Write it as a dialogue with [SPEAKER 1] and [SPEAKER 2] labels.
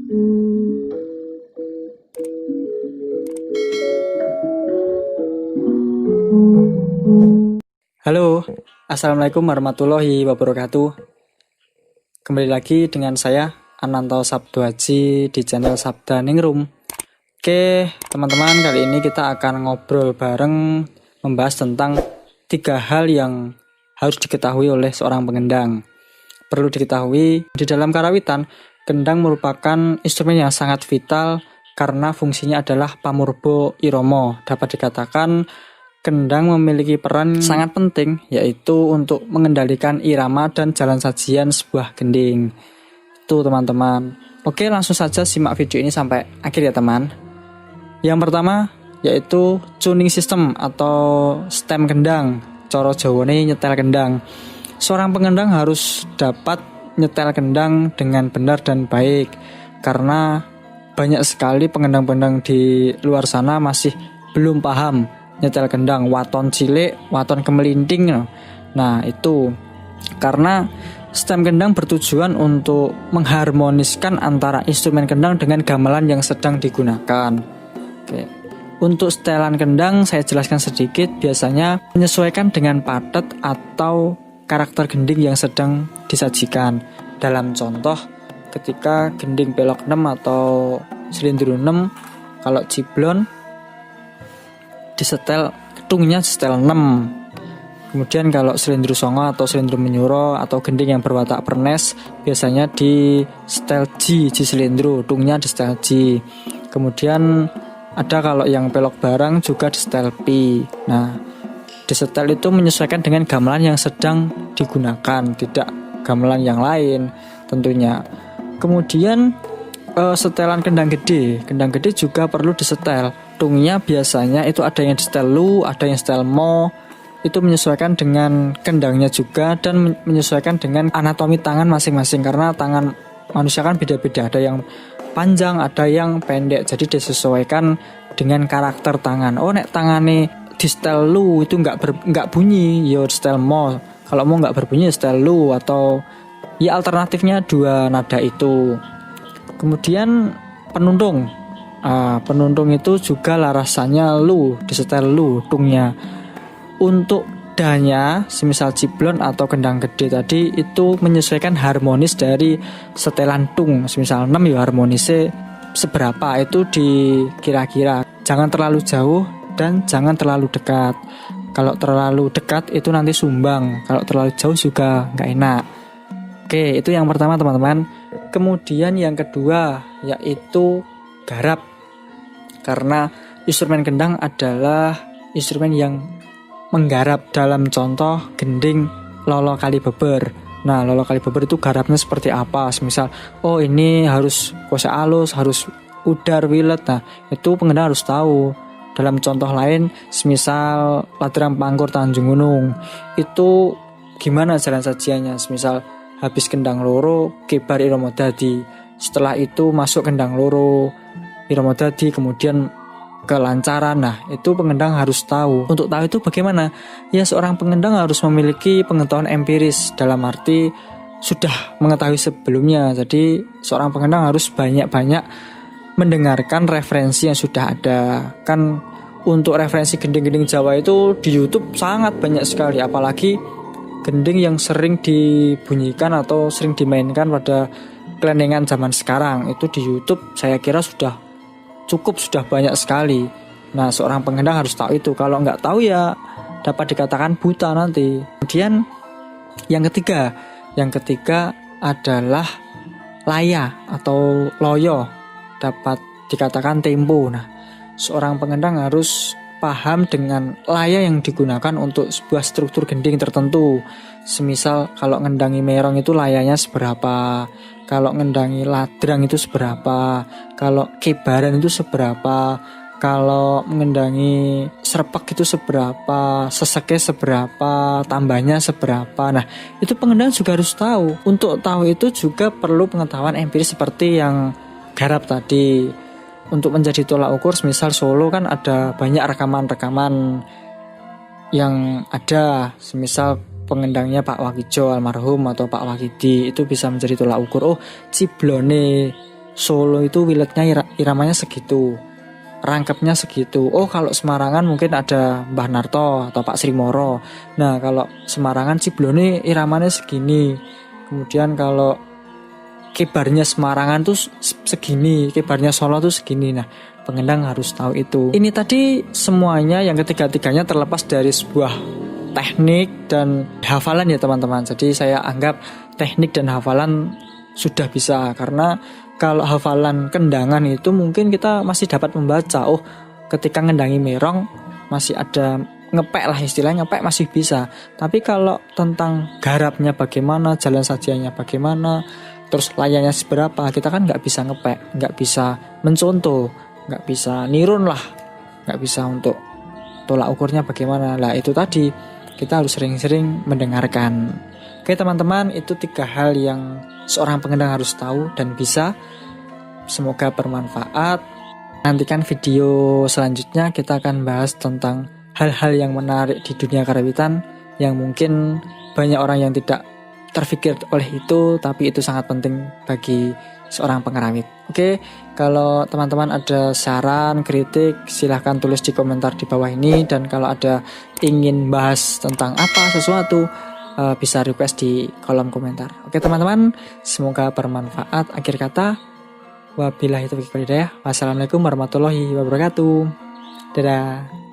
[SPEAKER 1] Halo, Assalamualaikum warahmatullahi wabarakatuh. Kembali lagi dengan saya, Ananto Sabdoaji di channel Sabda Ningrum. Oke, teman-teman, kali ini kita akan ngobrol bareng membahas tentang 3 hal yang harus diketahui oleh seorang pengendang. Perlu diketahui, di dalam karawitan, kendang merupakan instrumen yang sangat vital karena fungsinya adalah pamurba irama. Dapat dikatakan kendang memiliki peran sangat penting, yaitu untuk mengendalikan irama dan jalan sajian sebuah gending. Itu teman-teman. Oke, langsung saja simak video ini sampai akhir ya teman. Yang pertama yaitu tuning system atau stem kendang. Coro Jawane nyetel kendang. Seorang pengendang harus dapat nyetel kendang dengan benar dan baik, karena banyak sekali pengendang-pengendang di luar sana masih belum paham nyetel kendang, waton cilik, waton kemelinting. Nah, itu karena stem kendang bertujuan untuk mengharmoniskan antara instrumen kendang dengan gamelan yang sedang digunakan. Oke. Untuk setelan kendang saya jelaskan sedikit, biasanya menyesuaikan dengan padet atau karakter gending yang sedang disajikan. Dalam contoh, ketika gending pelok 6 atau silindro 6, kalau ciblon disetel tungnya setel 6. Kemudian kalau silindro songo atau silindro menyuro atau gending yang berwatak pernes, biasanya di setel G silindro, tungnya di setel G. Kemudian ada kalau yang pelok barang juga di setel P. Nah, di setel itu menyesuaikan dengan gamelan yang sedang digunakan, tidak gamelan yang lain tentunya. Kemudian setelan kendang gede juga perlu disetel. Tungnya biasanya itu ada yang disetel lu, ada yang setel mo. Itu menyesuaikan dengan kendangnya juga dan menyesuaikan dengan anatomi tangan masing-masing, karena tangan manusia kan beda-beda, ada yang panjang, ada yang pendek. Jadi disesuaikan dengan karakter tangan. Oh, nek tangane di setel lu itu nggak bunyi, yo setel mo. Kalau mau nggak berbunyi setel lu, atau ya alternatifnya 2 nada itu. Kemudian penundung. Penundung itu juga larasannya lu, disetel lu tungnya. Untuk danya, semisal ciblon atau kendang gede tadi, itu menyesuaikan harmonis dari setelan tung. Semisal 6 ya harmonisnya seberapa, itu dikira-kira. Jangan terlalu jauh dan jangan terlalu dekat. Kalau terlalu dekat itu nanti sumbang, kalau terlalu jauh juga nggak enak. Oke, itu yang pertama teman-teman. Kemudian yang kedua yaitu garap. Karena instrumen kendang adalah instrumen yang menggarap. Dalam contoh gending lolo kali beber. Nah, lolo kali beber itu garapnya seperti apa? Misal, oh ini harus kose alus, harus udar wilet. Nah, itu pengendang harus tahu. Dalam contoh lain, semisal Ladrang Pangkur Tanjung Gunung, itu gimana jalan sajiannya? Semisal habis kendang loro, kebar irama dadi. Setelah itu masuk kendang loro, irama dadi, kemudian kelancaran. Nah, itu pengendang harus tahu. Untuk tahu itu bagaimana? Ya, seorang pengendang harus memiliki pengetahuan empiris, dalam arti sudah mengetahui sebelumnya. Jadi, seorang pengendang harus banyak-banyak mendengarkan referensi yang sudah ada. Kan untuk referensi gending-gending Jawa itu di YouTube sangat banyak sekali, apalagi gending yang sering dibunyikan atau sering dimainkan pada kelendengan zaman sekarang. Itu di YouTube saya kira sudah banyak sekali. Nah, seorang pengendang harus tahu itu. Kalau nggak tahu ya dapat dikatakan buta nanti. Kemudian yang ketiga adalah laya atau loyo, dapat dikatakan tempo. Nah, seorang pengendang harus paham dengan laya yang digunakan untuk sebuah struktur gending tertentu. Semisal kalau ngendangi merong itu layanya seberapa, kalau ngendangi ladrang itu seberapa, kalau kebaran itu seberapa, kalau mengendangi serpek itu seberapa, seseknya seberapa, tambahnya seberapa. Nah, itu pengendang juga harus tahu. Untuk tahu itu juga perlu pengetahuan empiris seperti yang garap tadi. Untuk menjadi tolak ukur, misal Solo kan ada banyak rekaman-rekaman yang ada, semisal pengendangnya Pak Wakijo almarhum atau Pak Wakidi, itu bisa menjadi tolak ukur. Oh, ciblone Solo itu wiletnya iramanya segitu, rangkepnya segitu. Oh kalau Semarangan mungkin ada Mbah Narto atau Pak Sri Moro. Nah kalau Semarangan Ciblone iramanya segini. Kemudian kalau kibarnya Semarangan tuh segini, kibarnya Solo tuh segini. Nah pengendang harus tahu itu. Ini tadi semuanya yang ketiga-tiganya terlepas dari sebuah teknik dan hafalan ya teman-teman. Jadi saya anggap teknik dan hafalan sudah bisa, karena kalau hafalan kendangan itu mungkin kita masih dapat membaca. Oh, ketika ngendangi merong masih ada ngepek lah, istilahnya ngepek masih bisa. Tapi kalau tentang garapnya bagaimana, jalan sajiannya bagaimana, terus layarnya seberapa, kita kan nggak bisa ngepek, nggak bisa mencontoh, nggak bisa nirun lah, nggak bisa untuk tolak ukurnya bagaimana. Lah itu tadi kita harus sering-sering mendengarkan. Oke teman-teman, itu 3 hal yang seorang pengendang harus tahu dan bisa. Semoga bermanfaat. Nantikan video selanjutnya, kita akan bahas tentang hal-hal yang menarik di dunia karawitan yang mungkin banyak orang yang tidak terfikir oleh itu, tapi itu sangat penting bagi seorang pengerawit. Oke, kalau teman-teman ada saran, kritik, silahkan tulis di komentar di bawah ini. Dan kalau ada ingin bahas tentang apa sesuatu, bisa request di kolom komentar. Oke teman-teman, semoga bermanfaat. Akhir kata, wabillahi taufiq wal hidayah. Wassalamualaikum warahmatullahi wabarakatuh. Dadah.